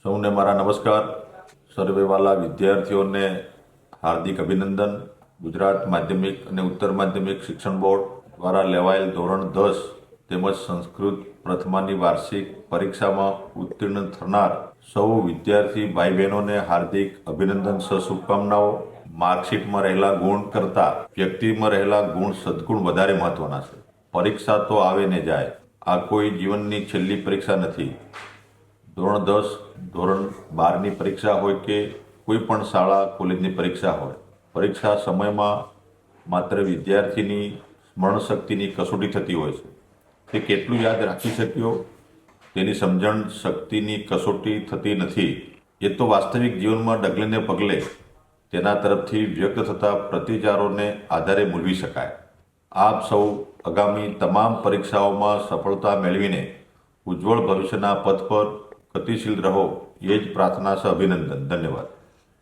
સૌને મારા નમસ્કાર. સર્વેવાલા વિદ્યાર્થીઓને હાર્દિક અભિનંદન. ગુજરાત માધ્યમિક અને ઉત્તર માધ્યમિક શિક્ષણ બોર્ડ દ્વારા લેવાયેલ ધોરણ 10 તેમજ સંસ્કૃત પ્રથમાની વાર્ષિક પરીક્ષામાં ઉત્તીર્ણ થનાર સૌ વિદ્યાર્થી ભાઈ બહેનોને હાર્દિક અભિનંદન શુભકામનાઓ. માર્કશીટમાં રહેલા ગુણ કરતાં વ્યક્તિમાં રહેલા ગુણ સદગુણ વધારે મહત્વના છે. પરીક્ષા તો આવે ને જાય, આ કોઈ જીવનની છેલ્લી પરીક્ષા નથી. ધોરણ 10 ધોરણ 12ની પરીક્ષા હોય કે કોઈ પણ શાળા કોલેજની પરીક્ષા હોય, પરીક્ષા સમયમાં માત્ર વિદ્યાર્થીની સ્મરણ શક્તિની કસોટી થતી હોય છે. તે કેટલું યાદ રાખી શક્યો તેની સમજણ શક્તિની કસોટી થતી નથી. એ તો વાસ્તવિક જીવનમાં ડગલે ને પગલે તેના તરફથી વ્યક્ત થતા પ્રતિચારોને આધારે મૂલવી શકાય. આપ સૌ આગામી તમામ પરીક્ષાઓમાં સફળતા મેળવીને ઉજ્જવળ ભવિષ્યના પથ પર ગતિશીલ રહો, એ જ પ્રાર્થના છે. અભિનંદન. ધન્યવાદ.